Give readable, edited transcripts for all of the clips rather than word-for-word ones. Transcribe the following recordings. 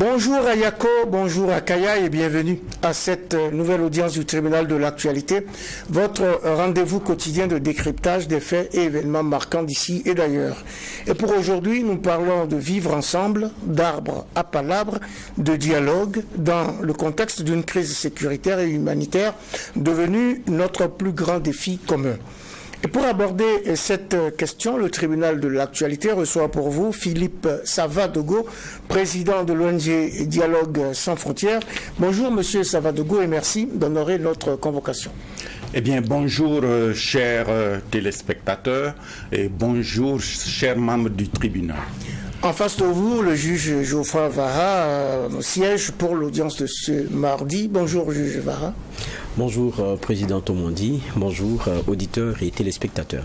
Bonjour à Yako, bonjour à Kaya et bienvenue à cette nouvelle audience du tribunal de l'actualité, votre rendez-vous quotidien de décryptage des faits et événements marquants d'ici et d'ailleurs. Et pour aujourd'hui, nous parlons de vivre ensemble, d'arbre à palabre, de dialogue dans le contexte d'une crise sécuritaire et humanitaire devenue notre plus grand défi commun. Et pour aborder cette question, le tribunal de l'actualité reçoit pour vous Philippe Savadogo, président de l'ONG Dialogue sans frontières. Bonjour Monsieur Savadogo et merci d'honorer notre convocation. Eh bien, bonjour chers téléspectateurs et bonjour chers membres du tribunal. En face de vous, le juge Geoffroy Vara siège pour l'audience de ce mardi. Bonjour juge Vara. Bonjour président Tomondi, bonjour auditeurs et téléspectateurs.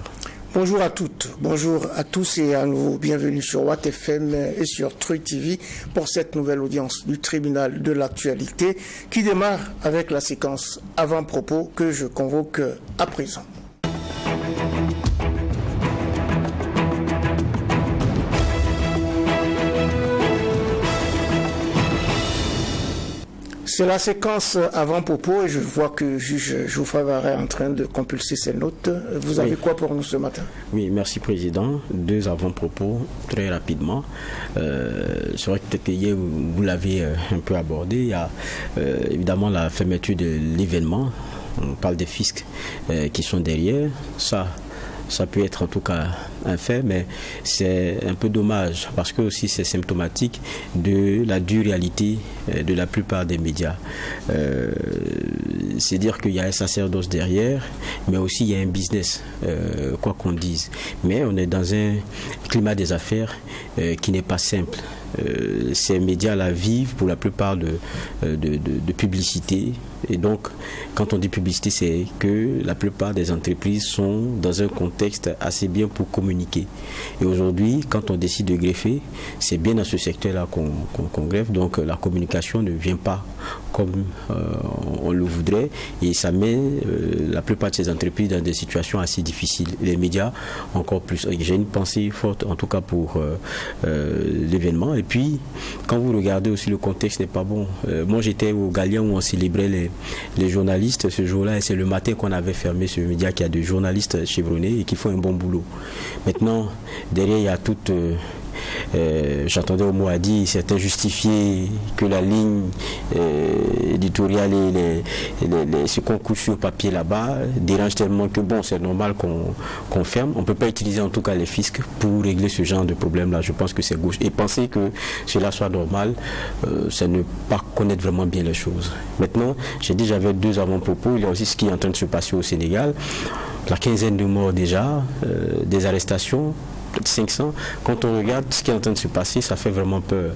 Bonjour à toutes, bonjour à tous et à nouveau bienvenue sur Watt FM et sur Truy TV pour cette nouvelle audience du tribunal de l'actualité qui démarre avec la séquence avant-propos que je convoque à présent. C'est la séquence avant-propos et je vois que le juge Geoffroy Vara est en train de compulser ses notes. Vous avez quoi pour nous ce matin? Oui, merci président. Deux avant-propos très rapidement. C'est vrai que peut-être hier vous l'avez un peu abordé. Il y a évidemment la fermeture de l'événement. On parle des fiscs qui sont derrière. Ça peut être en tout cas un fait, mais c'est un peu dommage parce que aussi c'est symptomatique de la dure réalité de la plupart des médias. C'est dire qu'il y a un sacerdoce derrière, mais aussi il y a un business, quoi qu'on dise. Mais on est dans un climat des affaires qui n'est pas simple. Ces médias-là vivent pour la plupart de publicité. Et donc, quand on dit publicité, c'est que la plupart des entreprises sont dans un contexte assez bien pour communiquer. Et aujourd'hui, quand on décide de greffer, c'est bien dans ce secteur-là qu'on greffe. Donc, la communication ne vient pas comme on le voudrait. Et ça met la plupart de ces entreprises dans des situations assez difficiles. Les médias, encore plus. J'ai une pensée forte, en tout cas pour l'événement. Et puis, quand vous regardez aussi, le contexte n'est pas bon. Moi, j'étais au Galien où on célébrait les journalistes ce jour-là, et c'est le matin qu'on avait fermé ce média qui a des journalistes chevronnés et qui font un bon boulot. Maintenant, derrière, il y a toute... j'entendais au mot à dire, certains justifier que la ligne éditoriale et ce qu'on couche sur papier là-bas dérange tellement que bon, c'est normal qu'on ferme. On ne peut pas utiliser en tout cas les fiscs pour régler ce genre de problème-là. Je pense que c'est gauche. Et penser que cela soit normal, c'est ne pas connaître vraiment bien les choses. Maintenant, j'ai dit j'avais deux avant-propos. Il y a aussi ce qui est en train de se passer au Sénégal. La quinzaine de morts déjà, des arrestations. 500. Quand on regarde ce qui est en train de se passer, ça fait vraiment peur.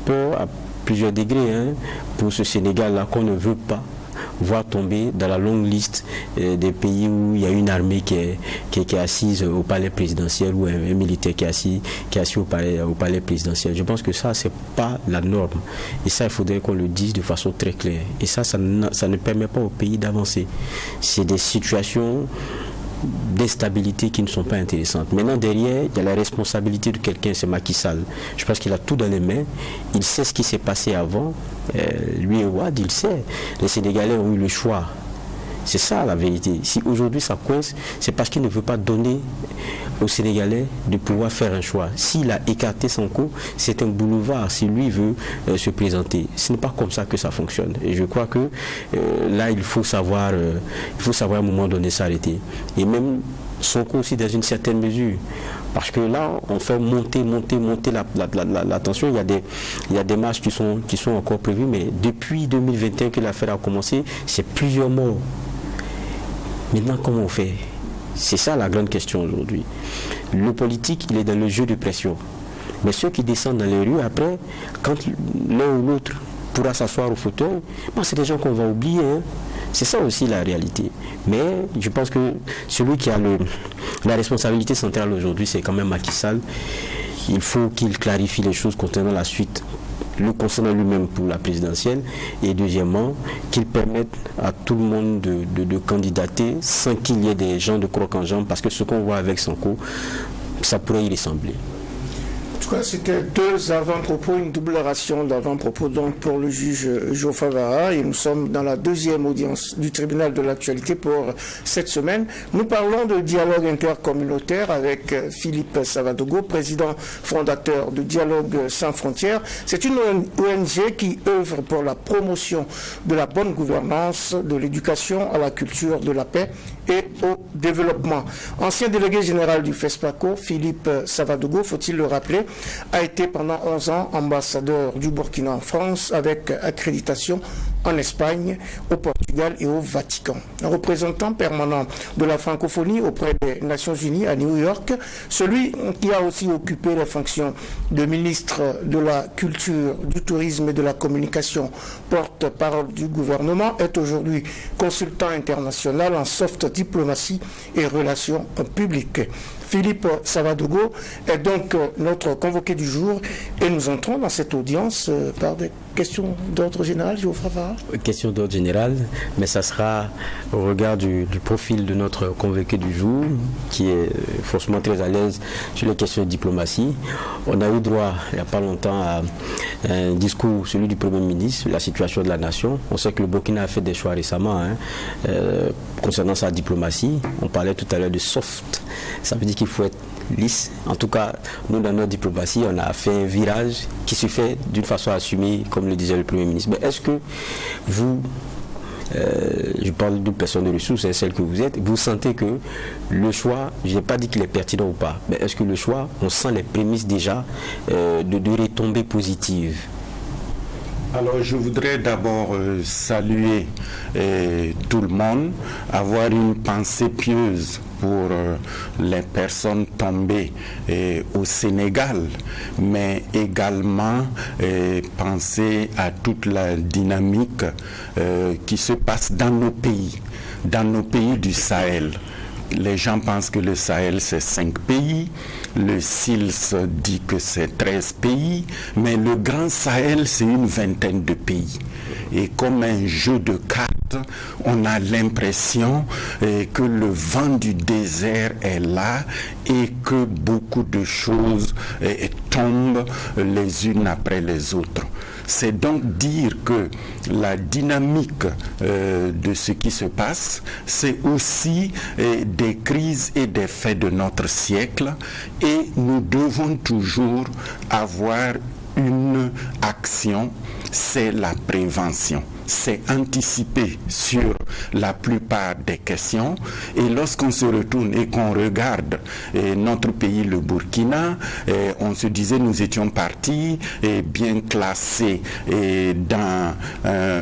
Peur à plusieurs degrés pour ce Sénégal-là qu'on ne veut pas voir tomber dans la longue liste des pays où il y a une armée qui est assise au palais présidentiel ou un militaire qui est assis au palais présidentiel. Je pense que ça, c'est pas la norme. Et ça, il faudrait qu'on le dise de façon très claire. Et ça ne permet pas au pays d'avancer. C'est des situations d'instabilité qui ne sont pas intéressantes. Maintenant, derrière, il y a la responsabilité de quelqu'un, c'est Macky Sall. Je pense qu'il a tout dans les mains. Il sait ce qui s'est passé avant. Lui et Ouad, il sait. Les Sénégalais ont eu le choix. C'est ça la vérité. Si aujourd'hui ça coince, c'est parce qu'il ne veut pas donner aux Sénégalais de pouvoir faire un choix. S'il a écarté Sonko, c'est un boulevard si lui veut se présenter. Ce n'est pas comme ça que ça fonctionne. Et je crois que là, il faut savoir à un moment donné s'arrêter. Et même Sonko aussi dans une certaine mesure. Parce que là, on fait monter la tension. Il y a des marches qui sont encore prévues, mais depuis 2021 que l'affaire a commencé, c'est plusieurs morts. Maintenant, comment on fait? C'est ça la grande question aujourd'hui. Le politique, il est dans le jeu de pression. Mais ceux qui descendent dans les rues, après, quand l'un ou l'autre pourra s'asseoir au fauteuil, c'est des gens qu'on va oublier. C'est ça aussi la réalité. Mais je pense que celui qui a la responsabilité centrale aujourd'hui, c'est quand même Macky Sall. Il faut qu'il clarifie les choses concernant la suite, le concernant lui-même pour la présidentielle, et deuxièmement, qu'il permette à tout le monde de candidater sans qu'il y ait des gens de croc en jambe, parce que ce qu'on voit avec Sonko, ça pourrait y ressembler. En tout cas, c'était 2 avant-propos, une double ration d'avant-propos donc pour le juge Geoffroy Vara, et nous sommes dans la 2e audience du tribunal de l'actualité pour cette semaine. Nous parlons de dialogue intercommunautaire avec Philippe Savadogo, président fondateur de Dialogue sans frontières. C'est une ONG qui œuvre pour la promotion de la bonne gouvernance, de l'éducation à la culture, de la paix et au développement. Ancien délégué général du FESPACO, Philippe Savadogo, faut-il le rappeler, a été pendant 11 ans ambassadeur du Burkina en France avec accréditation en Espagne, au Portugal et au Vatican. Un représentant permanent de la francophonie auprès des Nations Unies à New York, celui qui a aussi occupé les fonctions de ministre de la Culture, du Tourisme et de la Communication, porte-parole du gouvernement, est aujourd'hui consultant international en soft diplomatie et relations publiques. Philippe Savadogo est donc notre convoqué du jour et nous entrons dans cette audience par des questions d'ordre général, Geoffroy Vara. Question d'ordre général, mais ça sera au regard du profil de notre convoqué du jour, qui est forcément très à l'aise sur les questions de diplomatie. On a eu droit, il n'y a pas longtemps, à un discours, celui du Premier ministre, la situation de la nation. On sait que le Burkina a fait des choix récemment concernant sa diplomatie. On parlait tout à l'heure de soft. Ça veut dire qu'il faut être lisse. En tout cas, nous, dans notre diplomatie, on a fait un virage qui se fait d'une façon assumée, comme le disait le Premier ministre. Mais est-ce que vous, je parle d'une personne de ressources, c'est celle que vous êtes, vous sentez que le choix, je n'ai pas dit qu'il est pertinent ou pas, mais est-ce que le choix, on sent les prémices déjà de retombées positives? Alors, je voudrais d'abord saluer tout le monde, avoir une pensée pieuse pour les personnes tombées au Sénégal, mais également penser à toute la dynamique qui se passe dans nos pays du Sahel. Les gens pensent que le Sahel, c'est 5 pays. Le SILS dit que c'est 13 pays. Mais le Grand Sahel, c'est une vingtaine de pays. Et comme un jeu de cartes, on a l'impression que le vent du désert est là et que beaucoup de choses tombent les unes après les autres. C'est donc dire que la dynamique de ce qui se passe, c'est aussi des crises et des faits de notre siècle, et nous devons toujours avoir une action, c'est la prévention. C'est anticiper sur la plupart des questions. Et lorsqu'on se retourne et qu'on regarde notre pays, le Burkina, on se disait nous étions partis bien classés dans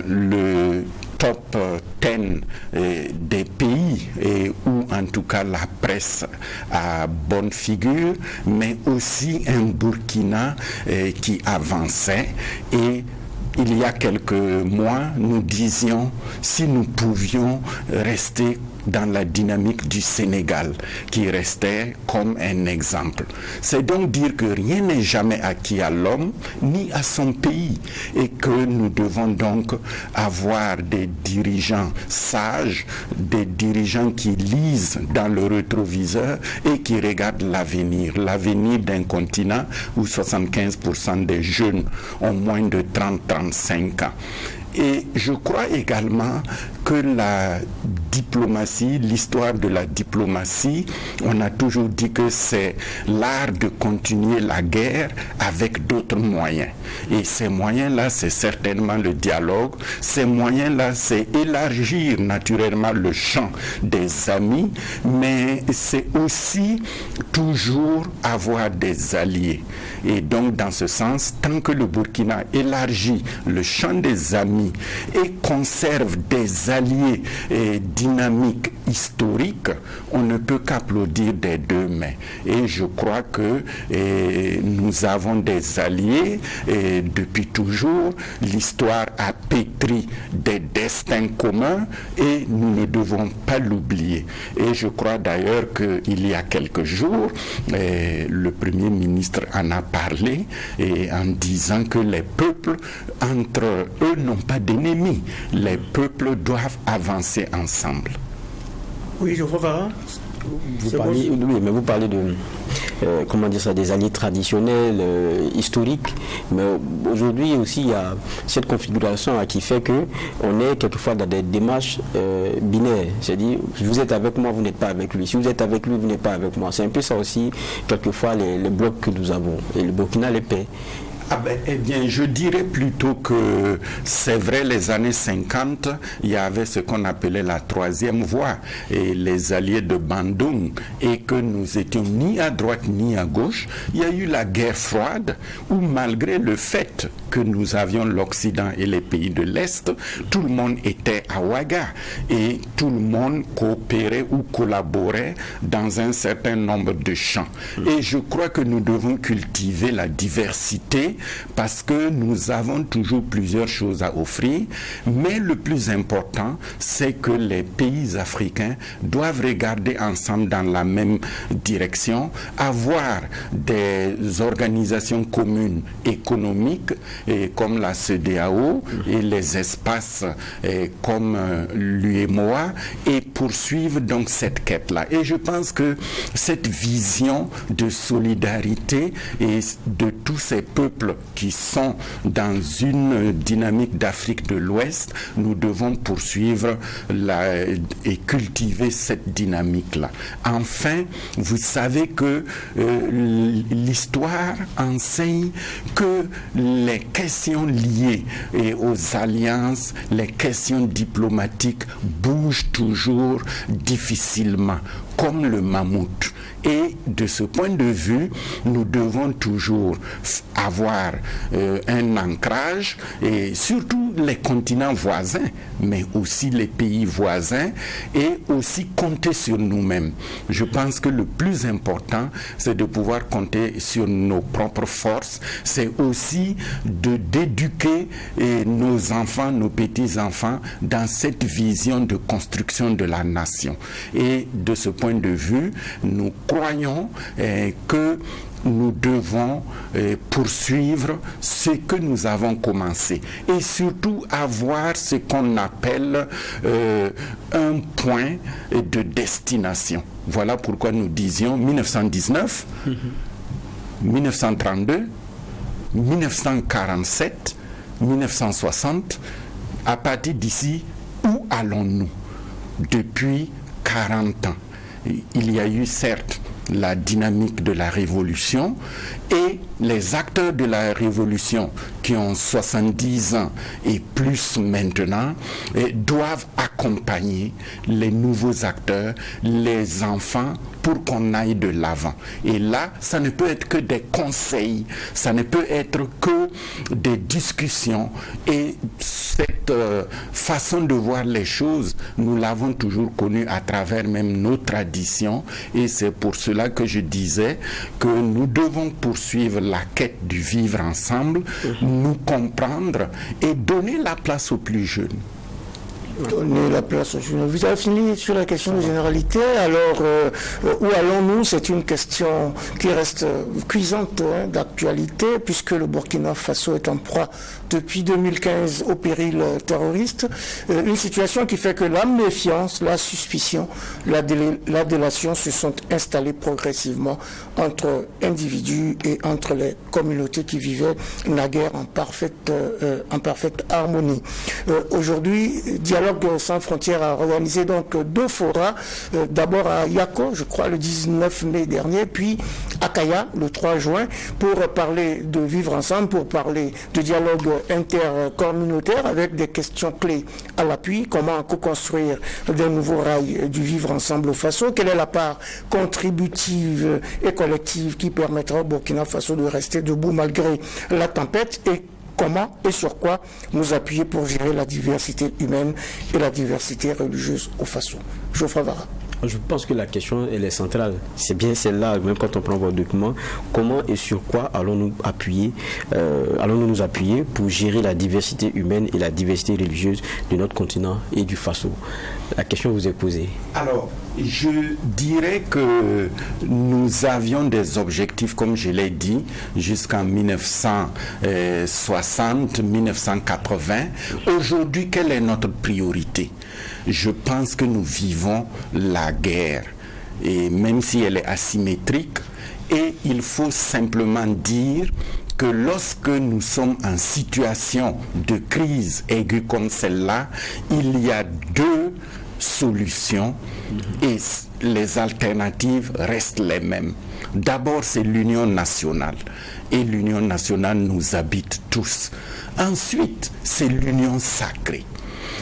le top 10 des pays où en tout cas la presse a bonne figure, mais aussi un Burkina qui avançait. Et il y a quelques mois, nous disions si nous pouvions rester dans la dynamique du Sénégal, qui restait comme un exemple. C'est donc dire que rien n'est jamais acquis à l'homme, ni à son pays, et que nous devons donc avoir des dirigeants sages, des dirigeants qui lisent dans le rétroviseur et qui regardent l'avenir d'un continent où 75% des jeunes ont moins de 30-35 ans. Et je crois également que la diplomatie, l'histoire de la diplomatie, on a toujours dit que c'est l'art de continuer la guerre avec d'autres moyens. Et ces moyens-là, c'est certainement le dialogue. Ces moyens-là, c'est élargir naturellement le champ des amis, mais c'est aussi toujours avoir des alliés. Et donc, dans ce sens, tant que le Burkina élargit le champ des amis et conserve des alliés dynamiques historiques, on ne peut qu'applaudir des deux mains. Et je crois que nous avons des alliés depuis toujours. L'histoire a pétri des destins communs et nous ne devons pas l'oublier. Et je crois d'ailleurs qu'il y a quelques jours, le Premier ministre en a parlé en disant que les peuples, entre eux, n'ont pas d'ennemis. Les peuples doivent avancer ensemble. Oui, je vois. Vous parlez de des alliés traditionnels, historiques. Mais aujourd'hui aussi, il y a cette configuration qui fait qu'on est quelquefois dans des démarches binaires. C'est-à-dire, vous êtes avec moi, vous n'êtes pas avec lui. Si vous êtes avec lui, vous n'êtes pas avec moi. C'est un peu ça aussi, quelquefois, les blocs que nous avons. Et le Burkina les paie. Eh bien, je dirais plutôt que c'est vrai, les années 50, il y avait ce qu'on appelait la troisième voie et les alliés de Bandung, et que nous étions ni à droite ni à gauche. Il y a eu la guerre froide où, malgré le fait que nous avions l'Occident et les pays de l'Est, tout le monde était à Ouaga et tout le monde coopérait ou collaborait dans un certain nombre de champs. Et je crois que nous devons cultiver la diversité parce que nous avons toujours plusieurs choses à offrir, mais le plus important, c'est que les pays africains doivent regarder ensemble dans la même direction, avoir des organisations communes économiques comme la CEDEAO et les espaces comme l'UEMOA et poursuivre donc cette quête-là. Et je pense que cette vision de solidarité et de tous ces peuples qui sont dans une dynamique d'Afrique de l'Ouest, nous devons poursuivre et cultiver cette dynamique-là. Enfin, vous savez que l'histoire enseigne que les questions liées aux alliances, les questions diplomatiques bougent toujours difficilement, comme le mammouth. Et de ce point de vue, nous devons toujours avoir un ancrage, et surtout les continents voisins, mais aussi les pays voisins, et aussi compter sur nous-mêmes. Je pense que le plus important, c'est de pouvoir compter sur nos propres forces. C'est aussi d'éduquer nos enfants, nos petits-enfants, dans cette vision de construction de la nation. Et de ce point de vue, nous croyons que nous devons poursuivre ce que nous avons commencé et surtout avoir ce qu'on appelle un point de destination. Voilà pourquoi nous disions 1919, 1932, 1947, 1960. À partir d'ici, où allons-nous? Depuis 40 ans, il y a eu certes la dynamique de la révolution et les acteurs de la révolution qui ont 70 ans et plus maintenant doivent accompagner les nouveaux acteurs, les enfants, pour qu'on aille de l'avant. Et là, ça ne peut être que des conseils, ça ne peut être que des discussions. Et cette façon de voir les choses, nous l'avons toujours connue à travers même nos traditions. Et c'est pour cela que je disais que nous devons poursuivre la quête du vivre ensemble, nous comprendre et donner la place aux plus jeunes. Donner la place aux jeunes. Vous avez fini sur la question de généralité. Alors, où allons-nous? C'est une question qui reste cuisante d'actualité, puisque le Burkina Faso est en proie depuis 2015 au péril terroriste. Une situation qui fait que la méfiance, la suspicion, la délation se sont installées progressivement entre individus et entre les communautés qui vivaient naguère en parfaite harmonie. Aujourd'hui, Dialogue sans frontières a organisé donc 2 forats, d'abord à Yako, je crois le 19 mai dernier, puis à Kaya le 3 juin, pour parler de vivre ensemble, pour parler de dialogue intercommunautaire avec des questions clés à l'appui, comment co-construire des nouveaux rails du vivre ensemble au Faso, quelle est la part contributive et collective qui permettra au Burkina Faso de rester debout malgré la tempête, et comment et sur quoi nous appuyer pour gérer la diversité humaine et la diversité religieuse au Faso. Geoffroy Vara. Je pense que la question, elle est centrale. C'est bien celle-là, même quand on prend vos documents. Comment et sur quoi allons-nous nous appuyer pour gérer la diversité humaine et la diversité religieuse de notre continent et du Faso? La question vous est posée. Alors, je dirais que nous avions des objectifs, comme je l'ai dit, jusqu'en 1960, 1980. Aujourd'hui, quelle est notre priorité? Je pense que nous vivons la guerre. Et même si elle est asymétrique, Et il faut simplement dire que lorsque nous sommes en situation de crise aiguë comme celle-là, il y a deux solutions et les alternatives restent les mêmes. D'abord, c'est l'union nationale. Et l'union nationale nous habite tous. Ensuite, c'est l'union sacrée.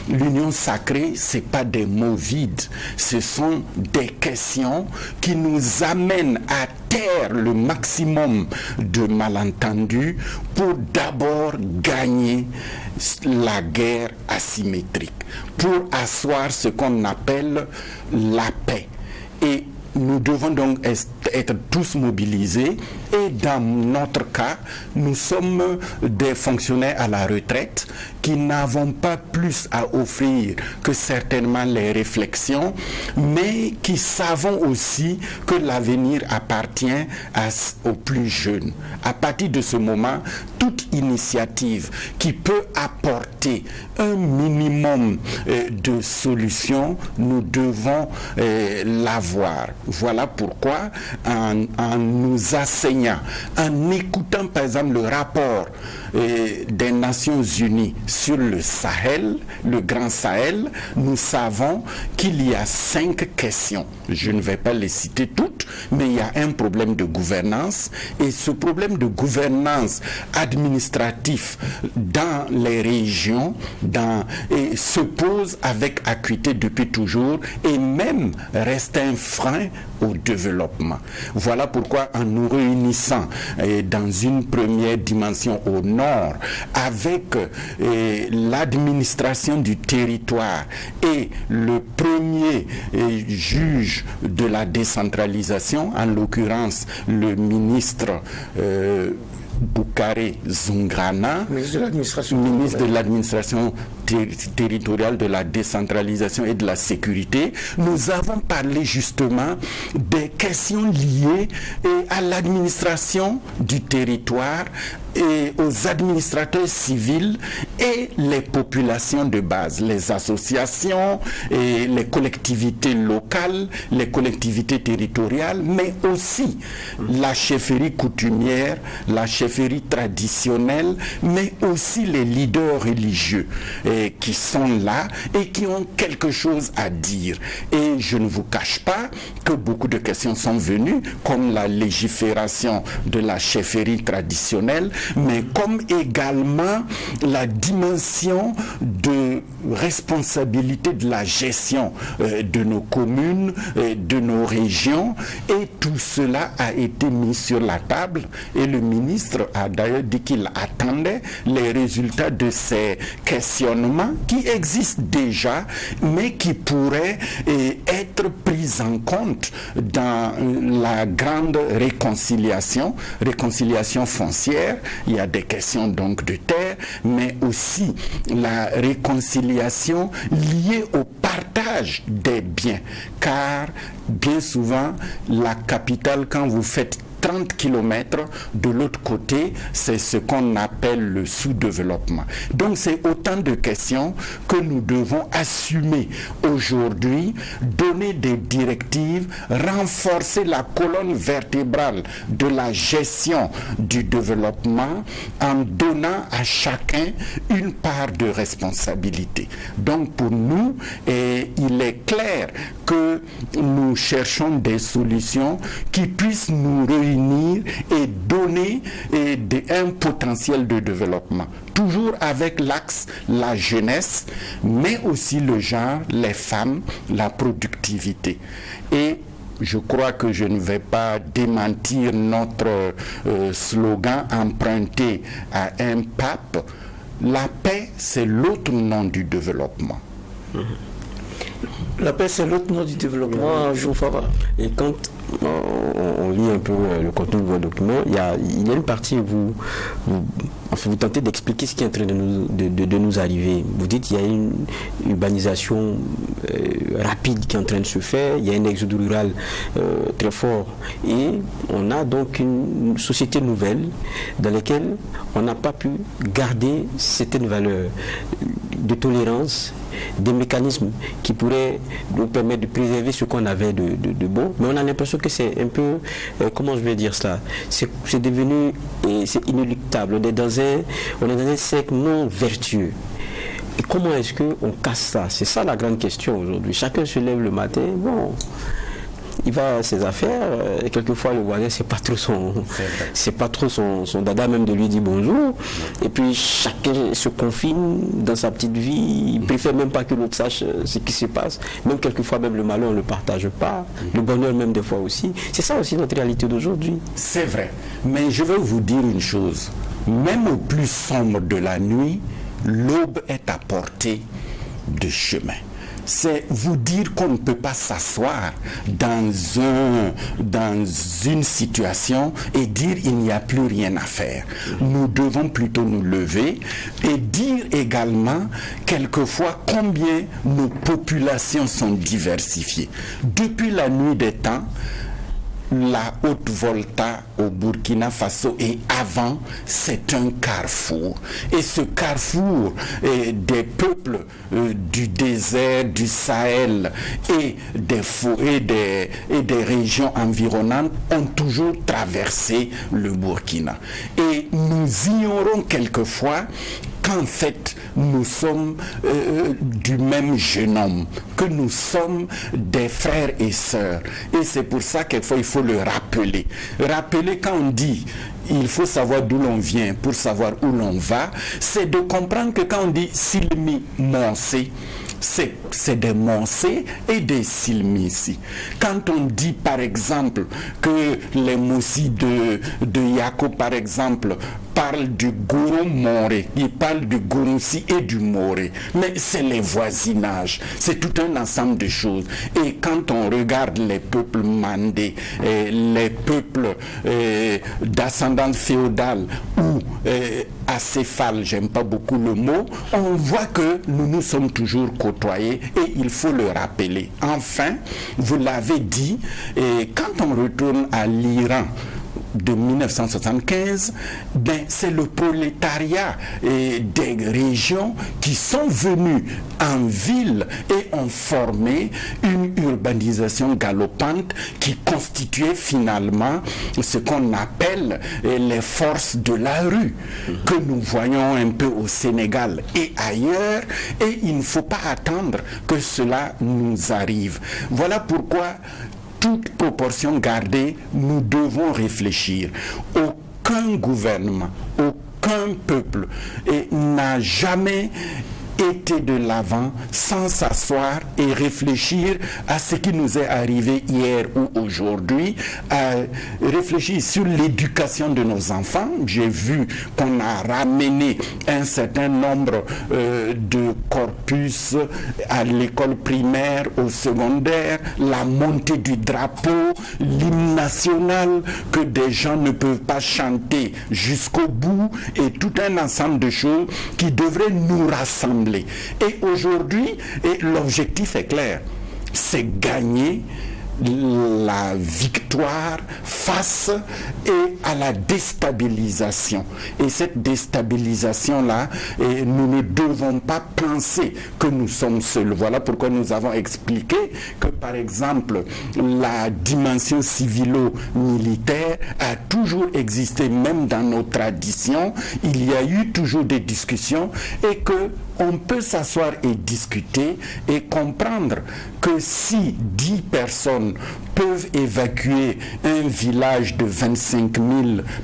L'union sacrée, ce n'est pas des mots vides, ce sont des questions qui nous amènent à taire le maximum de malentendus pour d'abord gagner la guerre asymétrique, pour asseoir ce qu'on appelle la paix. Et nous devons donc être tous mobilisés et dans notre cas, nous sommes des fonctionnaires à la retraite qui n'avons pas plus à offrir que certainement les réflexions, mais qui savons aussi que l'avenir appartient aux plus jeunes. À partir de ce moment, toute initiative qui peut apporter un minimum de solutions, nous devons l'avoir. Voilà pourquoi, en nous asseyant, en écoutant par exemple le rapport des Nations Unies sur le Sahel, le Grand Sahel, nous savons qu'il y a 5 questions. Je ne vais pas les citer toutes, mais il y a un problème de gouvernance, et ce problème de gouvernance administratif dans les régions se pose avec acuité depuis toujours et même reste un frein au développement. Voilà pourquoi en nous réunissant dans une première dimension au nord avec l'administration du territoire et le premier juge de la décentralisation, en l'occurrence le ministre Boukaré Zungrana, ministre de l'administration territoriale, de la décentralisation et de la sécurité, nous avons parlé justement des questions liées à l'administration du territoire et aux administrateurs civils et les populations de base, les associations et les collectivités locales, les collectivités territoriales, mais aussi la chefferie coutumière, la chefferie traditionnelle, mais aussi les leaders religieux qui sont là et qui ont quelque chose à dire. Et je ne vous cache pas que beaucoup de questions sont venues, comme la légifération de la chefferie traditionnelle, mais comme également la dimension de responsabilité de la gestion de nos communes, de nos régions, et tout cela a été mis sur la table et le ministre a d'ailleurs dit qu'il attendait les résultats de ces questionnements qui existent déjà, mais qui pourraient être pris en compte dans la grande réconciliation foncière. Il y a des questions donc de terre, mais aussi la réconciliation liée au partage des biens, car bien souvent la capitale, quand vous faites 30 km de l'autre côté, c'est ce qu'on appelle le sous-développement. Donc c'est autant de questions que nous devons assumer aujourd'hui, donner des directives, renforcer la colonne vertébrale de la gestion du développement en donnant à chacun une part de responsabilité. Donc pour nous, il est clair que nous cherchons des solutions qui puissent nous réunir et donner un potentiel de développement. Toujours avec l'axe la jeunesse, mais aussi le genre, les femmes, la productivité. Et je crois que je ne vais pas démentir notre slogan emprunté à un pape. La paix, c'est l'autre nom du développement. La paix, c'est l'autre nom du développement, Joufara. Et quand on lit un peu le contenu de vos documents, il y a une partie où vous tentez d'expliquer ce qui est en train de nous arriver. Vous dites qu'il y a une urbanisation rapide qui est en train de se faire, il y a un exode rural très fort, et on a donc une société nouvelle dans laquelle on n'a pas pu garder certaines valeurs. de tolérance, des mécanismes qui pourraient nous permettre de préserver ce qu'on avait de bon. Mais on a l'impression que c'est un peu, comment je vais dire cela, c'est devenu, c'est inéluctable. On est dans un cercle non vertueux. Et comment est-ce qu'on casse ça? C'est ça la grande question aujourd'hui. Chacun se lève le matin, bon, il va à ses affaires, et quelquefois le voisin, c'est pas trop son dada même de lui dire bonjour. Et puis chacun se confine dans sa petite vie, il préfère même pas que l'autre sache ce qui se passe. Même quelquefois, même le malheur, on ne le partage pas. Le bonheur même des fois aussi. C'est ça aussi notre réalité d'aujourd'hui. C'est vrai. Mais je vais vous dire une chose. Même au plus sombre de la nuit, l'aube est à portée de chemin. C'est vous dire qu'on ne peut pas s'asseoir dans une situation et dire il n'y a plus rien à faire. Nous devons plutôt nous lever et dire également quelquefois combien nos populations sont diversifiées. Depuis la nuit des temps, la Haute-Volta au Burkina Faso et avant, c'est un carrefour. Et ce carrefour des peuples du désert, du Sahel et des régions environnantes ont toujours traversé le Burkina. Et nous ignorons quelquefois qu'en fait, nous sommes du même génome, que nous sommes des frères et sœurs. Et c'est pour ça quelquefois, il faut le rappeler. Rappeler quand on dit il faut savoir d'où l'on vient pour savoir où l'on va, c'est de comprendre que quand on dit Silmi Monsé, c'est des Monsé et des Silmi ici. Quand on dit par exemple que les Moussi de Yako par exemple parlent du Gourou Moré, ils parlent du Gouroussi et du Moré, mais c'est les voisinages, c'est tout un ensemble de choses. Et quand on regarde les peuples mandés, les peuples d'ascendance féodale ou acéphale, j'aime pas beaucoup le mot, on voit que nous nous sommes toujours côtoyés et il faut le rappeler. Enfin, vous l'avez dit, et quand on retourne à l'Iran de 1975, c'est le prolétariat des régions qui sont venus en ville et ont formé une urbanisation galopante qui constituait finalement ce qu'on appelle les forces de la rue, que nous voyons un peu au Sénégal et ailleurs, et il ne faut pas attendre que cela nous arrive. Voilà pourquoi, toute proportion gardée, nous devons réfléchir. Aucun gouvernement, aucun peuple n'a jamais été de l'avant sans s'asseoir et réfléchir à ce qui nous est arrivé hier ou aujourd'hui, à réfléchir sur l'éducation de nos enfants. J'ai vu qu'on a ramené un certain nombre de corpus à l'école primaire, au secondaire, la montée du drapeau, l'hymne national que des gens ne peuvent pas chanter jusqu'au bout et tout un ensemble de choses qui devraient nous rassembler. Et aujourd'hui, l'objectif est clair, c'est gagner la victoire face à la déstabilisation. Et cette déstabilisation-là, nous ne devons pas penser que nous sommes seuls. Voilà pourquoi nous avons expliqué que, par exemple, la dimension civilo-militaire a toujours existé, même dans nos traditions. Il y a eu toujours des discussions et que on peut s'asseoir et discuter et comprendre que si 10 personnes peuvent évacuer un village de 25 000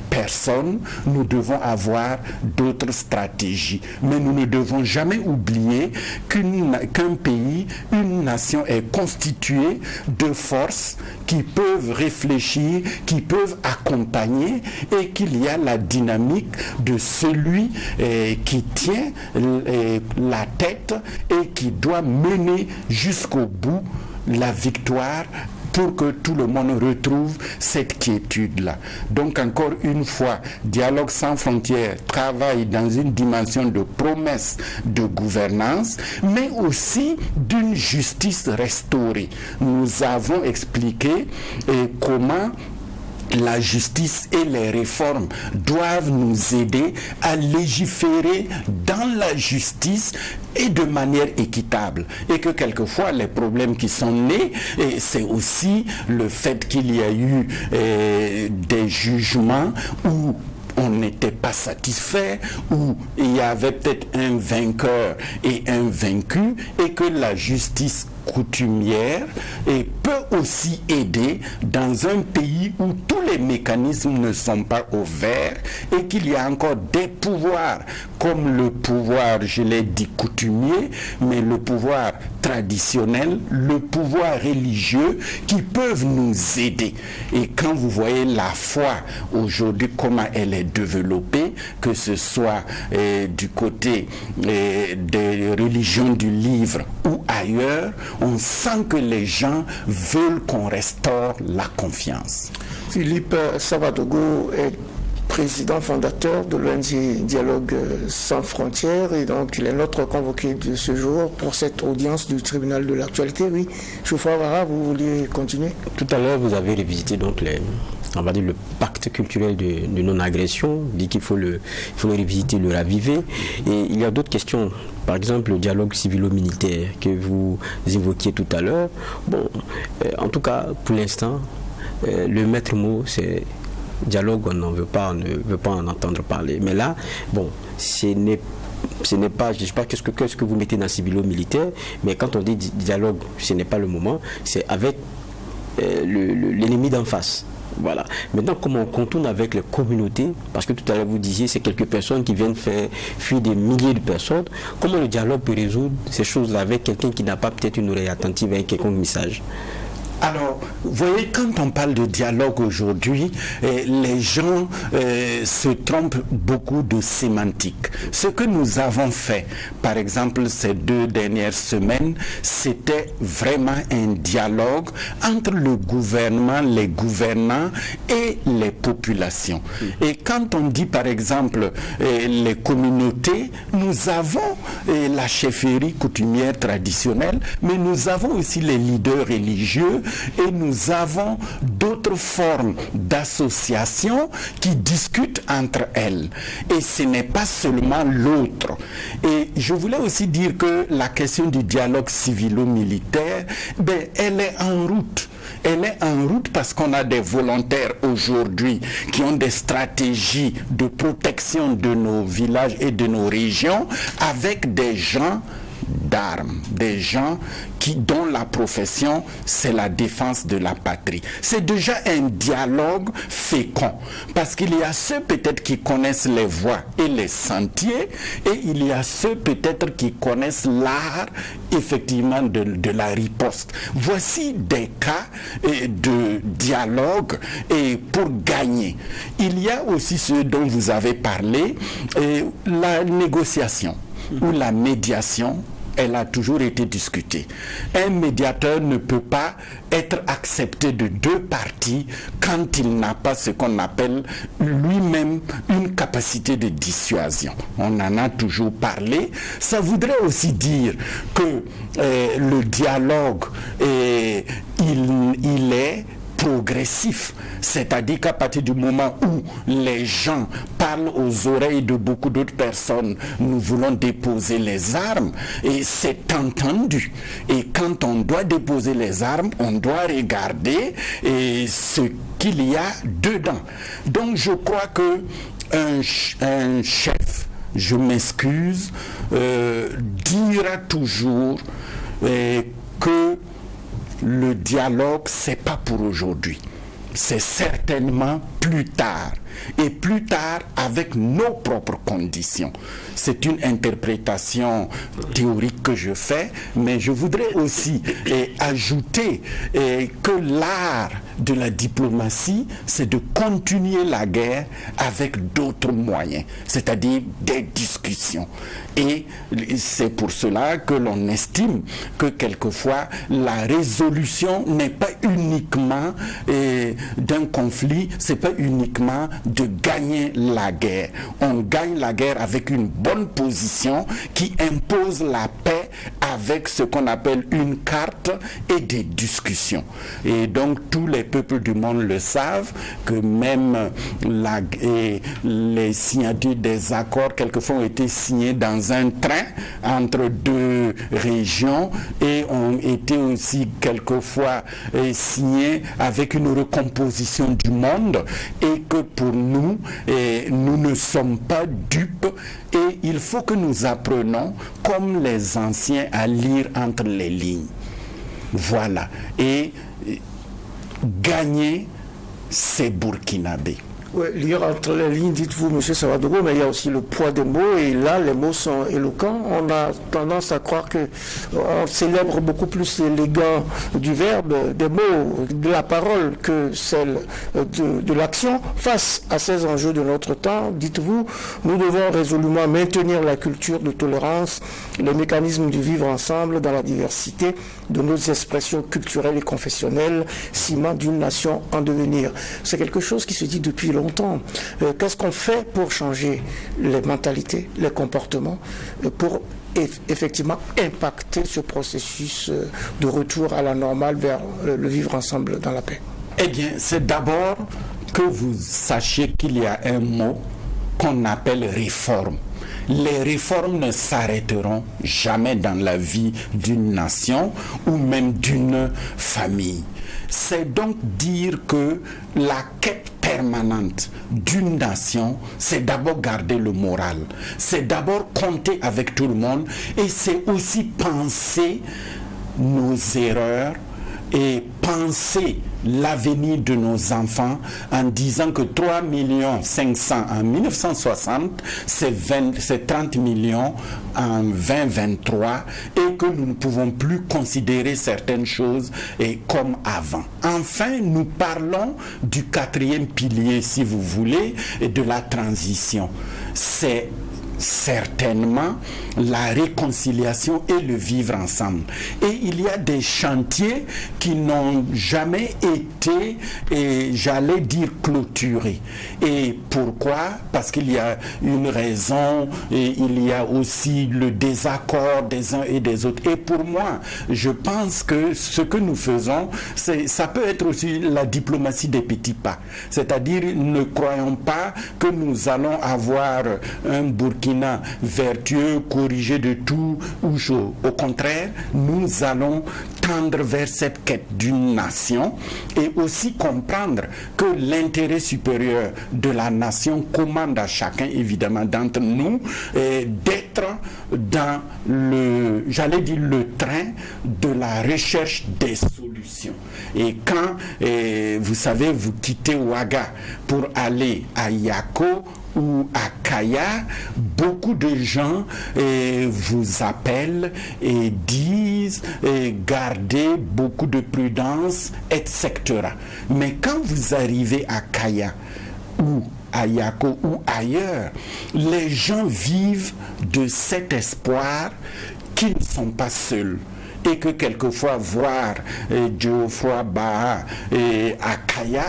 personnes, nous devons avoir d'autres stratégies. Mais nous ne devons jamais oublier qu'un pays, une nation est constituée de forces qui peuvent réfléchir, qui peuvent accompagner et qu'il y a la dynamique de celui qui tient la tête et qui doit mener jusqu'au bout la victoire pour que tout le monde retrouve cette quiétude-là. Donc encore une fois, Dialogue sans frontières travaille dans une dimension de promesse de gouvernance, mais aussi d'une justice restaurée. Nous avons expliqué comment la justice et les réformes doivent nous aider à légiférer dans la justice et de manière équitable. Et que quelquefois, les problèmes qui sont nés, c'est aussi le fait qu'il y a eu des jugements où on n'était pas satisfait, où il y avait peut-être un vainqueur et un vaincu, et que la justice coutumière peut aussi aider dans un pays où tous les mécanismes ne sont pas ouverts et qu'il y a encore des pouvoirs comme le pouvoir, je l'ai dit, coutumier, mais le pouvoir traditionnel, le pouvoir religieux qui peuvent nous aider. Et quand vous voyez la foi aujourd'hui, comment elle est développée, que ce soit du côté des religions du livre ou ailleurs, on sent que les gens veulent qu'on restaure la confiance. Philippe Savadogo est président fondateur de l'ONG Dialogue sans frontières et donc il est notre convoqué de ce jour pour cette audience du tribunal de l'actualité. Oui, Choufa Wara, vous vouliez continuer? Tout à l'heure, vous avez revisité donc on va dire le pacte culturel de non-agression, dit qu'il faut le revisiter, le raviver. Et il y a d'autres questions, par exemple le dialogue civilo-militaire que vous évoquiez tout à l'heure. Bon, en tout cas, pour l'instant, le maître mot, c'est dialogue, on n'en veut pas, on ne veut pas en entendre parler. Mais là, bon, ce n'est pas, je ne sais pas qu'est-ce que vous mettez dans civilo-militaire, mais quand on dit dialogue, ce n'est pas le moment, c'est avec l'ennemi d'en face. Voilà. Maintenant, comment on contourne avec les communautés, parce que tout à l'heure vous disiez c'est quelques personnes qui viennent faire fuir des milliers de personnes, comment le dialogue peut résoudre ces choses-là avec quelqu'un qui n'a pas peut-être une oreille attentive à un quelconque message? Alors, vous voyez, quand on parle de dialogue aujourd'hui, les gens se trompent beaucoup de sémantique. Ce que nous avons fait, par exemple, ces 2 dernières semaines, c'était vraiment un dialogue entre le gouvernement, les gouvernants et les populations. Et quand on dit, par exemple, les communautés, nous avons la chefferie coutumière traditionnelle, mais nous avons aussi les leaders religieux, et nous avons d'autres formes d'associations qui discutent entre elles. Et ce n'est pas seulement l'autre. Et je voulais aussi dire que la question du dialogue civilo-militaire, elle est en route. Elle est en route parce qu'on a des volontaires aujourd'hui qui ont des stratégies de protection de nos villages et de nos régions avec des gens d'armes, des gens dont la profession c'est la défense de la patrie. C'est déjà un dialogue fécond parce qu'il y a ceux peut-être qui connaissent les voies et les sentiers et il y a ceux peut-être qui connaissent l'art effectivement de la riposte. Voici des cas de dialogue et pour gagner. Il y a aussi ceux dont vous avez parlé, la négociation ou la médiation. Elle a toujours été discutée. Un médiateur ne peut pas être accepté de 2 parties quand il n'a pas ce qu'on appelle lui-même une capacité de dissuasion. On en a toujours parlé. Ça voudrait aussi dire que le dialogue, il est progressif, c'est-à-dire qu'à partir du moment où les gens parlent aux oreilles de beaucoup d'autres personnes, nous voulons déposer les armes et c'est entendu. Et quand on doit déposer les armes, on doit regarder ce qu'il y a dedans. Donc je crois que un chef, je m'excuse, dira toujours que le dialogue, c'est pas pour aujourd'hui. C'est certainement plus tard. Et plus tard avec nos propres conditions. C'est une interprétation théorique que je fais, mais je voudrais aussi ajouter que l'art de la diplomatie, c'est de continuer la guerre avec d'autres moyens, c'est-à-dire des discussions. Et c'est pour cela que l'on estime que quelquefois la résolution n'est pas uniquement d'un conflit, c'est pas uniquement de gagner la guerre. On gagne la guerre avec une bonne position qui impose la paix avec ce qu'on appelle une carte et des discussions. Et donc tous les peuples du monde le savent, que même les signatures des accords quelquefois ont été signés dans un train entre deux régions et ont été aussi quelquefois signés avec une recomposition du monde, et que pour nous, nous ne sommes pas dupes, et il faut que nous apprenions, comme les anciens, à lire entre les lignes. Voilà. Et gagner, c'est burkinabé. Oui, lire entre les lignes, dites-vous, M. Savadogo, mais il y a aussi le poids des mots, et là, les mots sont éloquents. On a tendance à croire qu'on célèbre beaucoup plus l'élégance du verbe, des mots, de la parole, que celle de l'action. Face à ces enjeux de notre temps, dites-vous, nous devons résolument maintenir la culture de tolérance, les mécanismes du vivre ensemble dans la diversité de nos expressions culturelles et confessionnelles, ciment d'une nation en devenir. C'est quelque chose qui se dit depuis longtemps. Qu'est-ce qu'on fait pour changer les mentalités, les comportements, pour effectivement impacter ce processus de retour à la normale vers le vivre ensemble dans la paix? Eh bien, c'est d'abord que vous sachiez qu'il y a un mot qu'on appelle réforme. Les réformes ne s'arrêteront jamais dans la vie d'une nation ou même d'une famille. C'est donc dire que la quête permanente d'une nation, c'est d'abord garder le moral, c'est d'abord compter avec tout le monde, et c'est aussi penser nos erreurs et penser l'avenir de nos enfants en disant que 3 500 000 en 1960, c'est 30 millions en 2023, et que nous ne pouvons plus considérer certaines choses comme avant. Enfin, nous parlons du 4e pilier, si vous voulez, et de la transition. C'est certainement la réconciliation et le vivre ensemble. Et il y a des chantiers qui n'ont jamais été, j'allais dire, clôturés. Et pourquoi? Parce qu'il y a une raison, et il y a aussi le désaccord des uns et des autres. Et pour moi, je pense que ce que nous faisons, ça peut être aussi la diplomatie des petits pas. C'est-à-dire, ne croyons pas que nous allons avoir un Burkina vertueux, corrigé de tout ou chaud. Au contraire, nous allons tendre vers cette quête d'une nation, et aussi comprendre que l'intérêt supérieur de la nation commande à chacun, évidemment, d'entre nous, d'être dans le train de la recherche des solutions. Et quand, vous savez, vous quittez Ouaga pour aller à Yako ou à Kaya, beaucoup de gens vous appellent et disent gardez beaucoup de prudence, etc. Mais quand vous arrivez à Kaya ou à Yako ou ailleurs, les gens vivent de cet espoir qu'ils ne sont pas seuls. Et que quelquefois voir Geoffroy Baha à Kaya,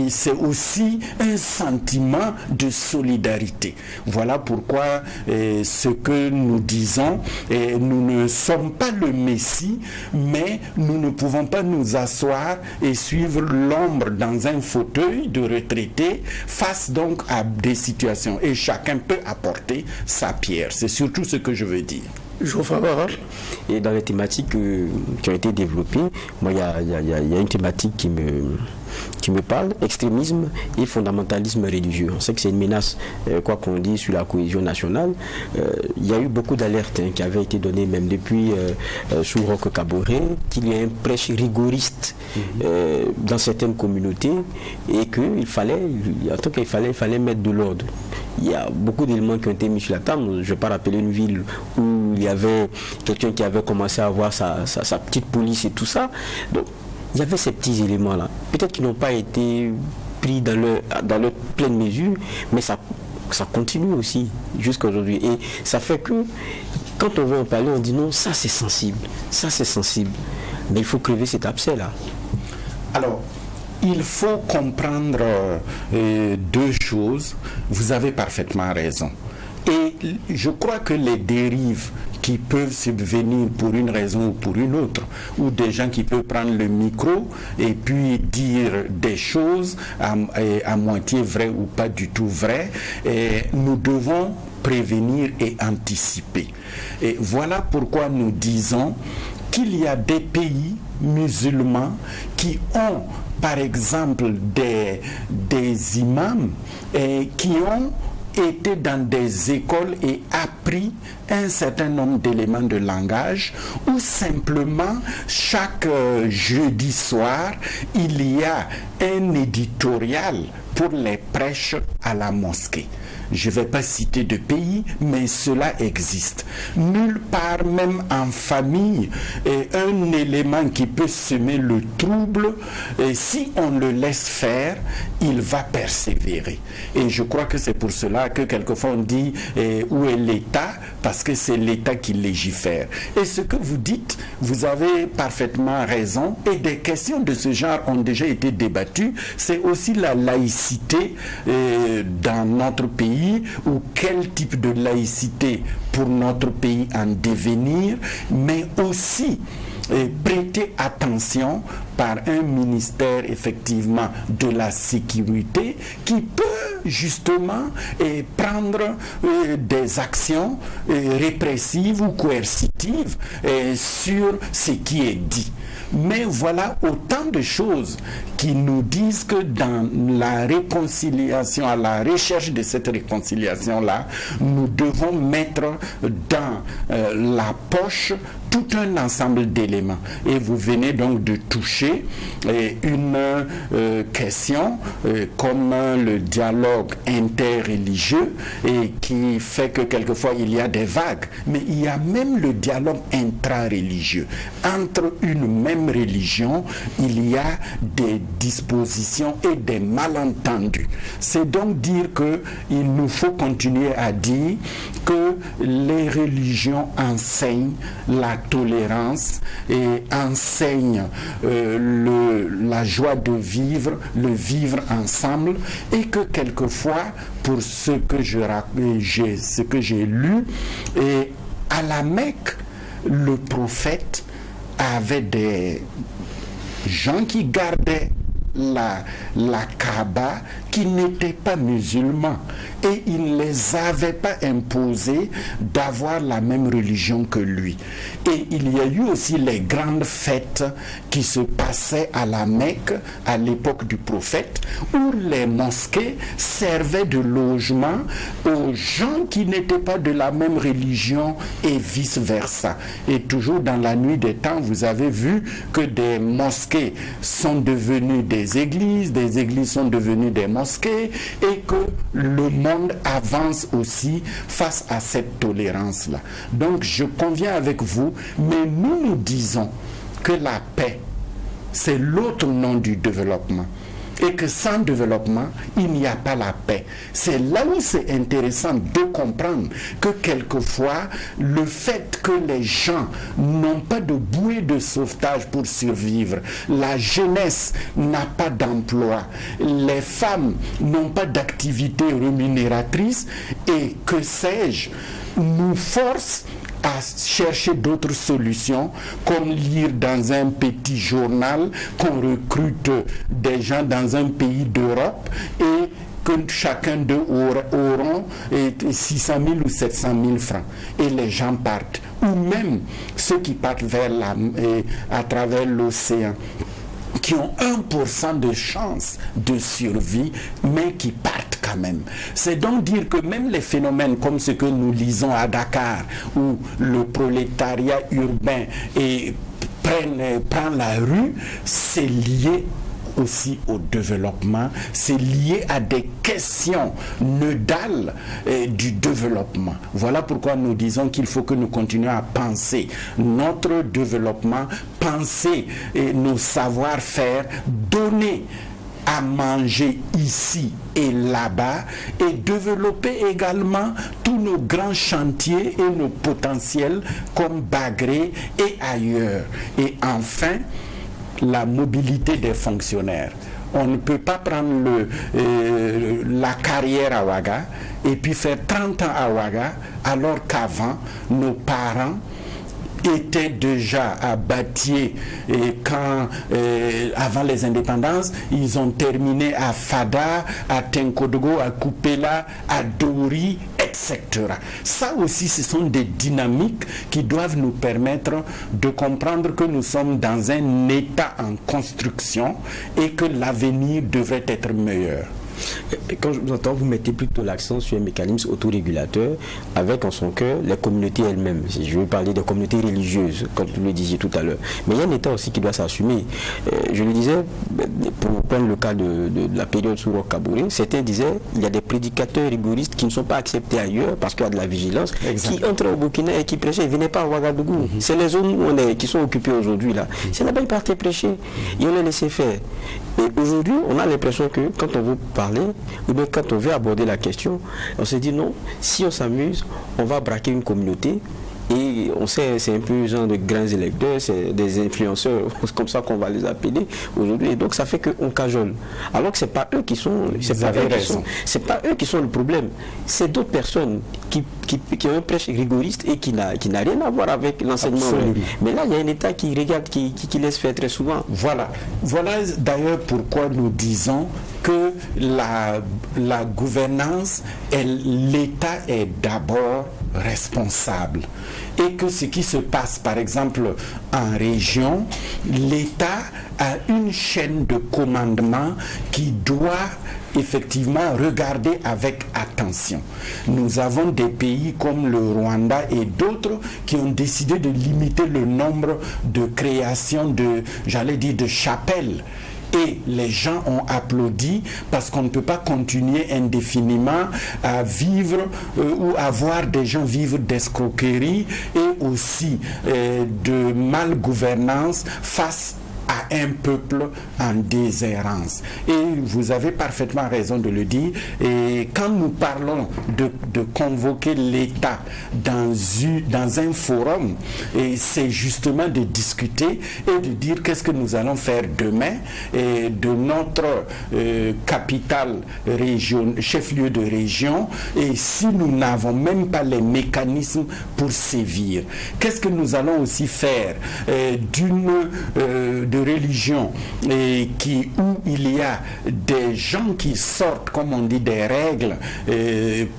c'est aussi un sentiment de solidarité. Voilà pourquoi ce que nous disons, nous ne sommes pas le Messie, mais nous ne pouvons pas nous asseoir et suivre l'ombre dans un fauteuil de retraité face donc à des situations. Et chacun peut apporter sa pierre. C'est surtout ce que je veux dire. Et dans les thématiques qui ont été développées, moi, il y a une thématique qui me parle, extrémisme et fondamentalisme religieux. On sait que c'est une menace, quoi qu'on dise, sur la cohésion nationale. Il y a eu beaucoup d'alertes qui avaient été données même depuis sous Roch Kaboré, qu'il y a un prêche rigoriste dans certaines communautés, et qu'il fallait mettre de l'ordre. Il y a beaucoup d'éléments qui ont été mis sur la table. Je ne vais pas rappeler une ville où il y avait quelqu'un qui avait commencé à avoir sa petite police et tout ça. Donc, il y avait ces petits éléments-là. Peut-être qu'ils n'ont pas été pris dans leur pleine mesure, mais ça continue aussi jusqu'à aujourd'hui. Et ça fait que, quand on veut en parler, on dit non, ça c'est sensible. Mais il faut crever cet abcès-là. Alors, il faut comprendre deux choses. Vous avez parfaitement raison. Et je crois que les dérives qui peuvent subvenir pour une raison ou pour une autre, ou des gens qui peuvent prendre le micro et puis dire des choses à moitié vraies ou pas du tout vraies. Et nous devons prévenir et anticiper. Et voilà pourquoi nous disons qu'il y a des pays musulmans qui ont, par exemple, des imams qui ont été dans des écoles et appris un certain nombre d'éléments de langage, ou simplement chaque jeudi soir, il y a un éditorial pour les prêches à la mosquée. Je ne vais pas citer de pays, mais cela existe. Nulle part, même en famille, un élément qui peut semer le trouble, si on le laisse faire, il va persévérer. Et je crois que c'est pour cela que quelquefois on dit où est l'État, parce que c'est l'État qui légifère. Et ce que vous dites, vous avez parfaitement raison, et des questions de ce genre ont déjà été débattues. C'est aussi la laïcité dans notre pays, ou quel type de laïcité pour notre pays en devenir, mais aussi prêter attention par un ministère effectivement de la sécurité qui peut justement prendre des actions répressives ou coercitives sur ce qui est dit. Mais voilà autant de choses qui nous disent que dans la réconciliation, à la recherche de cette réconciliation-là, nous devons mettre dans la poche tout un ensemble d'éléments. Et vous venez donc de toucher une question comme le dialogue interreligieux, et qui fait que quelquefois il y a des vagues, mais il y a même le dialogue intra-religieux. Entre une même religion, il y a des dispositions et des malentendus. C'est donc dire qu'il nous faut continuer à dire que les religions enseignent la tolérance et enseignent la joie de vivre, le vivre ensemble, et que quelquefois, pour ce que j'ai lu, et à la Mecque, le prophète avait des gens qui gardaient la Kaaba, qui n'étaient pas musulmans, et il ne les avait pas imposés d'avoir la même religion que lui. Et il y a eu aussi les grandes fêtes qui se passaient à la Mecque à l'époque du prophète, où les mosquées servaient de logement aux gens qui n'étaient pas de la même religion et vice-versa. Et toujours dans la nuit des temps, vous avez vu que des mosquées sont devenues des églises sont devenues des mosquées, et que le monde avance aussi face à cette tolérance-là. Donc je conviens avec vous, mais nous disons que la paix, c'est l'autre nom du développement. Et que sans développement, il n'y a pas la paix. C'est là où c'est intéressant de comprendre que quelquefois, le fait que les gens n'ont pas de bouée de sauvetage pour survivre, la jeunesse n'a pas d'emploi, les femmes n'ont pas d'activité rémunératrice, et que sais-je, nous force à chercher d'autres solutions, comme lire dans un petit journal qu'on recrute des gens dans un pays d'Europe, et que chacun d'eux auront 600 000 ou 700 000 francs. Et les gens partent. Ou même ceux qui partent à travers l'océan, qui ont 1% de chance de survie, mais qui partent quand même. C'est donc dire que même les phénomènes comme ce que nous lisons à Dakar, où le prolétariat urbain prend la rue, c'est lié aussi au développement, c'est lié à des questions nodales du développement. Voilà pourquoi nous disons qu'il faut que nous continuions à penser notre développement, penser nos savoir-faire, donner à manger ici et là-bas, et développer également tous nos grands chantiers et nos potentiels comme Bagré et ailleurs. Et enfin, la mobilité des fonctionnaires. On ne peut pas prendre la carrière à Ouaga et puis faire 30 ans à Ouaga, alors qu'avant, nos parents étaient déjà à Batié et avant les indépendances, ils ont terminé à Fada, à Tenkodogo, à Kupela, à Dori, etc. Ça aussi, ce sont des dynamiques qui doivent nous permettre de comprendre que nous sommes dans un état en construction et que l'avenir devrait être meilleur. Quand je vous entends, vous mettez plutôt l'accent sur un mécanisme autorégulateur avec en son cœur les communautés elles-mêmes. Je veux parler des communautés religieuses, comme vous le disiez tout à l'heure. Mais il y a un État aussi qui doit s'assumer. Je le disais, pour prendre le cas de la période sous Roch Kaboré, certains disaient qu'il y a des prédicateurs rigoristes qui ne sont pas acceptés ailleurs parce qu'il y a de la vigilance, qui entrent au Burkina et qui prêchaient. Ils ne venaient pas à Ouagadougou. C'est les zones où qui sont occupées aujourd'hui là. C'est là-bas qu'ils partaient prêcher et on les laissait faire. Et aujourd'hui, on a l'impression que quand on veut parler, ou bien quand on veut aborder la question, on se dit non, si on s'amuse, on va braquer une communauté. Et on sait, c'est un peu genre de grands électeurs, c'est des influenceurs, c'est comme ça qu'on va les appeler aujourd'hui. Et donc ça fait qu'on cajole. Alors que c'est pas eux qui sont, c'est pas eux qui sont le problème. C'est d'autres personnes qui ont un prêche rigoriste et qui n'a rien à voir avec l'enseignement. Mais là, il y a un État qui regarde, qui laisse faire très souvent. Voilà d'ailleurs pourquoi nous disons que la gouvernance, l'État est d'abord responsable. Et que ce qui se passe, par exemple, en région, l'État a une chaîne de commandement qui doit effectivement regarder avec attention. Nous avons des pays comme le Rwanda et d'autres qui ont décidé de limiter le nombre de créations de chapelles. Et les gens ont applaudi parce qu'on ne peut pas continuer indéfiniment à vivre ou à voir des gens vivre d'escroquerie et aussi de malgouvernance face à un peuple en déshérence. Et vous avez parfaitement raison de le dire. Et quand nous parlons de convoquer l'État dans un forum, et c'est justement de discuter et de dire qu'est-ce que nous allons faire demain et de notre capitale région, chef-lieu de région, et si nous n'avons même pas les mécanismes pour sévir. Qu'est-ce que nous allons aussi faire de religion et où il y a des gens qui sortent, comme on dit, des règles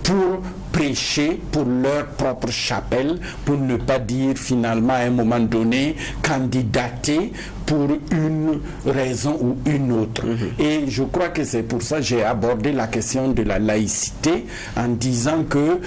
pour prêcher pour leur propre chapelle, pour ne pas dire finalement à un moment donné candidater pour une raison ou une autre. Et je crois que c'est pour ça que j'ai abordé la question de la laïcité en disant que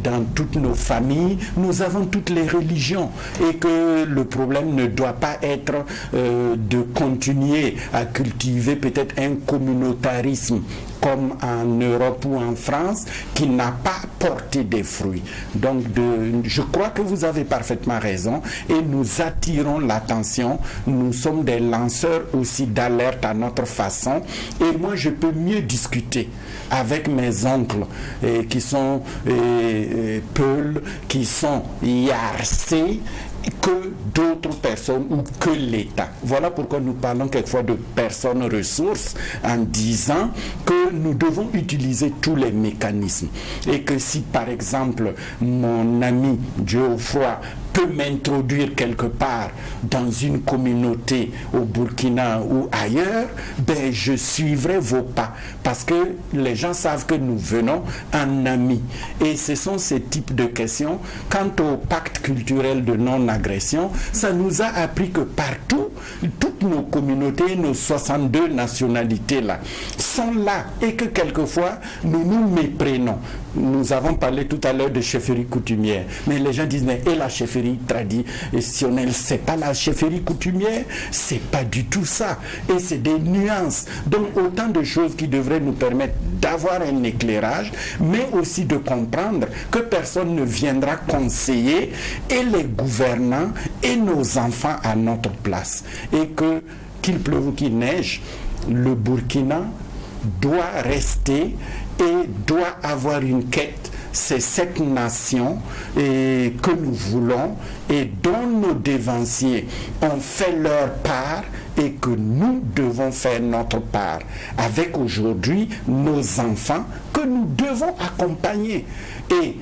dans toutes nos familles, nous avons toutes les religions et que le problème ne doit pas être de continuer à cultiver peut-être un communautarisme comme en Europe ou en France, qui n'a pas porté des fruits. Donc, je crois que vous avez parfaitement raison et nous attirons l'attention. Nous sommes des lanceurs aussi d'alerte à notre façon. Et moi, je peux mieux discuter avec mes oncles qui sont Peul, qui sont Yarcé, que d'autres personnes ou que l'État. Voilà pourquoi nous parlons quelquefois de personnes ressources en disant que nous devons utiliser tous les mécanismes et que si par exemple mon ami Geoffroy peut m'introduire quelque part dans une communauté au Burkina ou ailleurs, ben je suivrai vos pas parce que les gens savent que nous venons en amis. Et ce sont ces types de questions. Quant au pacte culturel de non-agression, ça nous a appris que partout, toutes nos communautés, nos 62 nationalités là, sont là et que quelquefois nous nous méprenons. Nous avons parlé tout à l'heure de chefferie coutumière, mais les gens disent mais et la chefferie traditionnelle, c'est pas la chefferie coutumière, c'est pas du tout ça, et c'est des nuances. Donc autant de choses qui devraient nous permettre d'avoir un éclairage, mais aussi de comprendre que personne ne viendra conseiller et les gouvernants et nos enfants à notre place, et que qu'il pleuve ou qu'il neige, le Burkina doit rester et doit avoir une quête c'est cette nation que nous voulons et dont nos devanciers ont fait leur part et que nous devons faire notre part avec aujourd'hui nos enfants que nous devons accompagner et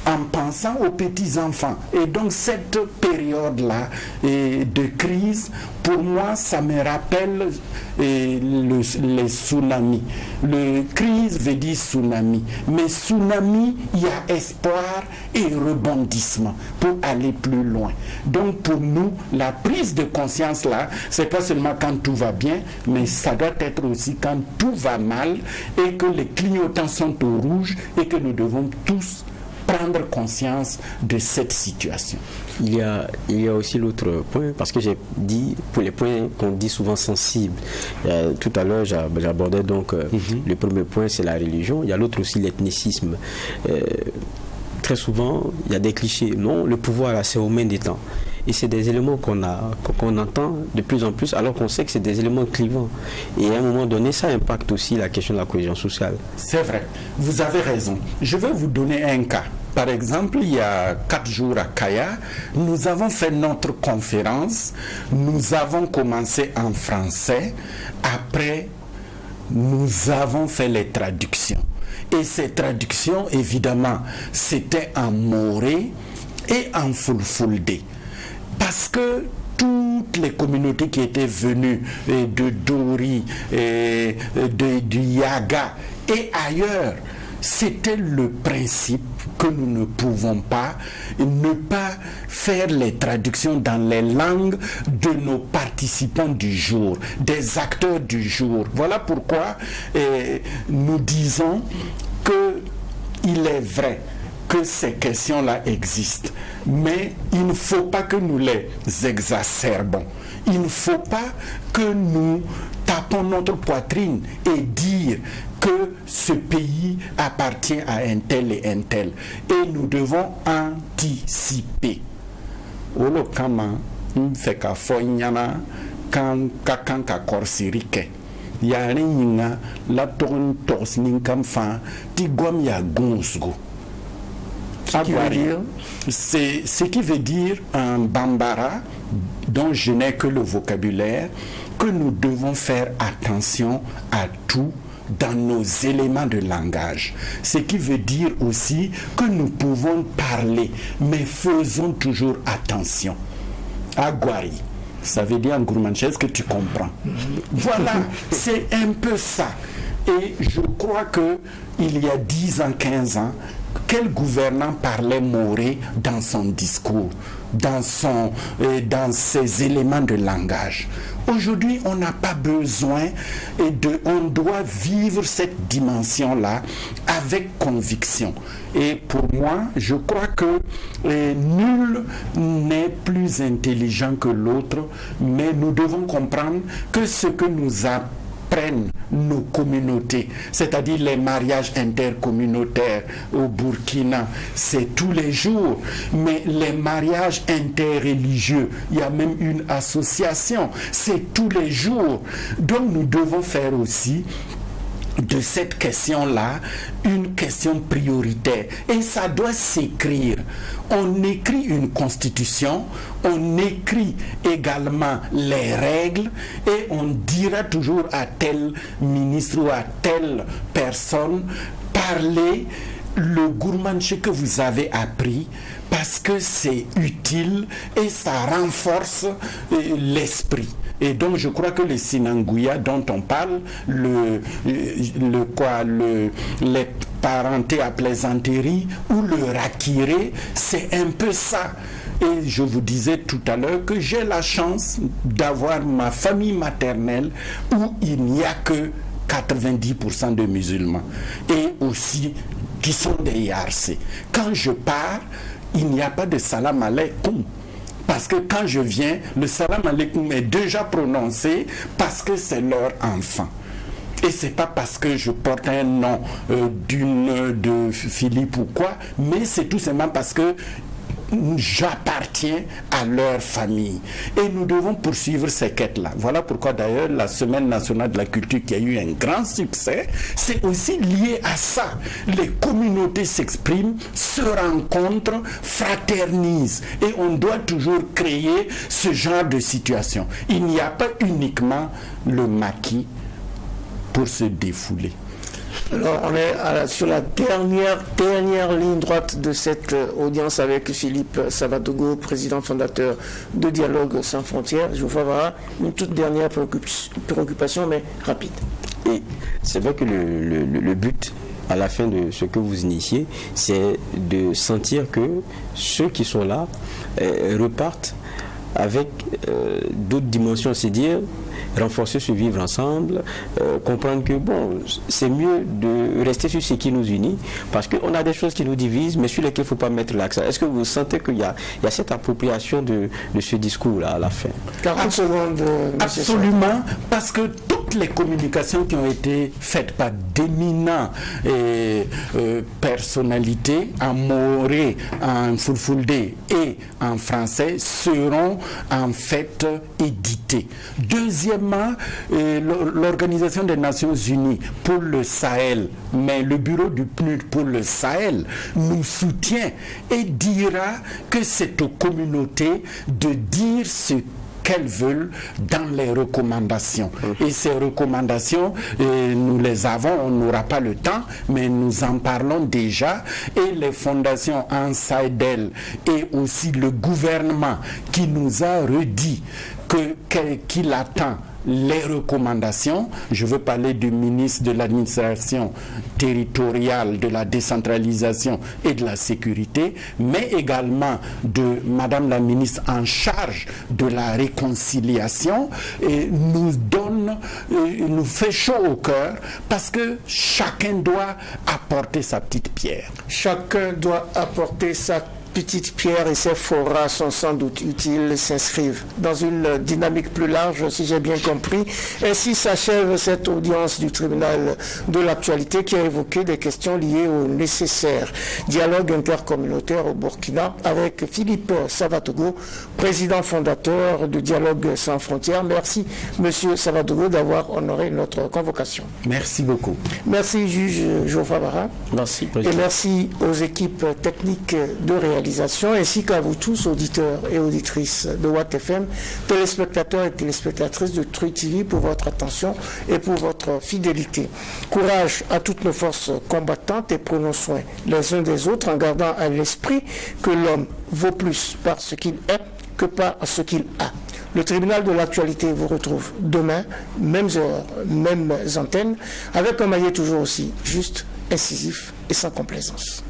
en pensant aux petits-enfants. Et donc cette période-là de crise, pour moi, ça me rappelle les tsunamis. Le crise veut dire tsunami. Mais tsunami, il y a espoir et rebondissement pour aller plus loin. Donc pour nous, la prise de conscience là, c'est pas seulement quand tout va bien, mais ça doit être aussi quand tout va mal et que les clignotants sont au rouge et que nous devons tous prendre conscience de cette situation. Il y a aussi l'autre point, parce que j'ai dit, pour les points qu'on dit souvent sensibles, tout à l'heure j'abordais donc le premier point, c'est la religion. Il y a l'autre aussi, l'ethnicisme. Très souvent, il y a des clichés. Non, le pouvoir là, c'est aux mains des temps. Et c'est des éléments qu'on entend de plus en plus, alors qu'on sait que c'est des éléments clivants. Et à un moment donné, ça impacte aussi la question de la cohésion sociale. C'est vrai, vous avez raison. Je vais vous donner un cas. Par exemple, il y a 4 jours à Kaya, nous avons fait notre conférence. Nous avons commencé en français. Après, nous avons fait les traductions. Et ces traductions, évidemment, c'était en moré et en fulfulde. Parce que toutes les communautés qui étaient venues de Dori, du Yaga et ailleurs, c'était le principe que nous ne pouvons pas ne pas faire les traductions dans les langues de nos participants du jour, des acteurs du jour. Voilà pourquoi nous disons qu'il est vrai que ces questions-là existent, mais il ne faut pas que nous les exacerbons. Il ne faut pas que nous tapons notre poitrine et dire que ce pays appartient à un tel et un tel. Et nous devons anticiper. Olo kama mfeka foinyana kan kakanka korsirike. Yari yinga la tourne torsnin kam fa ti gom ya gonsgo. C'est ce qui veut dire un bambara dont je n'ai que le vocabulaire, que nous devons faire attention à tout dans nos éléments de langage. Ce qui veut dire aussi que nous pouvons parler, mais faisons toujours attention. Aguari, ça veut dire en gourmanche, est-ce que tu comprends? Voilà, c'est un peu ça. Et je crois que il y a 10 ans, 15 ans, quel gouvernant parlait moré dans son discours, dans ses éléments de langage? Aujourd'hui, on n'a pas besoin on doit vivre cette dimension-là avec conviction. Et pour moi, je crois que nul n'est plus intelligent que l'autre, mais nous devons comprendre que ce que nous apprennent nos communautés, c'est-à-dire les mariages intercommunautaires au Burkina, c'est tous les jours, mais les mariages interreligieux, il y a même une association, c'est tous les jours. Donc nous devons faire aussi de cette question-là une question prioritaire. Et ça doit s'écrire. On écrit une constitution, on écrit également les règles et on dira toujours à tel ministre ou à telle personne, parlez le gourmanché que vous avez appris parce que c'est utile et ça renforce l'esprit. Et donc je crois que le Sinanguya dont on parle, les parentés à plaisanterie ou le rakiré, c'est un peu ça. Et je vous disais tout à l'heure que j'ai la chance d'avoir ma famille maternelle où il n'y a que 90% de musulmans et aussi qui sont des Yarcé. Quand je pars, il n'y a pas de salam alaikum. Parce que quand je viens, le salam alaikum est déjà prononcé parce que c'est leur enfant. Et c'est pas parce que je porte un nom de Philippe ou quoi, mais c'est tout simplement parce que j'appartiens à leur famille. Et nous devons poursuivre ces quêtes-là. Voilà pourquoi d'ailleurs la Semaine nationale de la culture qui a eu un grand succès, c'est aussi lié à ça. Les communautés s'expriment, se rencontrent, fraternisent. Et on doit toujours créer ce genre de situation. Il n'y a pas uniquement le maquis pour se défouler. Alors, on est sur la dernière ligne droite de cette audience avec Philippe Savadogo, président fondateur de Dialogue sans frontières. Je vous ferai une toute dernière préoccupation, mais rapide. Et c'est vrai que le but, à la fin de ce que vous initiez, c'est de sentir que ceux qui sont là repartent avec d'autres dimensions, c'est dire renforcer ce vivre ensemble, comprendre que bon, c'est mieux de rester sur ce qui nous unit, parce qu'on a des choses qui nous divisent, mais sur lesquelles il ne faut pas mettre l'accent. Est-ce que vous sentez qu'il y a cette appropriation de ce discours-là à la fin? 40 secondes. Absolument, parce que toutes les communications qui ont été faites par d'éminents personnalités en Maoré, en Fulfulde et en français seront en fait éditées. Deuxièmement, l'Organisation des Nations Unies pour le Sahel, mais le bureau du PNUD pour le Sahel nous soutient et dira que c'est aux communautés de dire ce qu'elles veulent dans les recommandations. Et ces recommandations, nous les avons, on n'aura pas le temps, mais nous en parlons déjà. Et les fondations Ansaidel et aussi le gouvernement qui nous a redit qu'il attend les recommandations. Je veux parler du ministre de l'administration territoriale, de la décentralisation et de la sécurité, mais également de Madame la ministre en charge de la réconciliation, et nous fait chaud au cœur parce que chacun doit apporter sa petite pierre. Chacun doit apporter sa petite pierre, et ces forats sont sans doute utiles, s'inscrivent dans une dynamique plus large, si j'ai bien compris. Ainsi s'achève cette audience du tribunal de l'actualité qui a évoqué des questions liées au nécessaire dialogue intercommunautaire au Burkina avec Philippe Savadogo, président fondateur de Dialogue sans frontières. Merci, Monsieur Savadogo, d'avoir honoré notre convocation. Merci beaucoup. Merci, juge Geoffroy Bara. Merci, président. Et merci aux équipes techniques de réalisation, ainsi qu'à vous tous, auditeurs et auditrices de Watt FM, téléspectateurs et téléspectatrices de Truy TV, pour votre attention et pour votre fidélité. Courage à toutes nos forces combattantes et prenons soin les uns des autres en gardant à l'esprit que l'homme vaut plus par ce qu'il est que par ce qu'il a. Le tribunal de l'actualité vous retrouve demain, mêmes heures, mêmes antennes, avec un maillet toujours aussi juste, incisif et sans complaisance.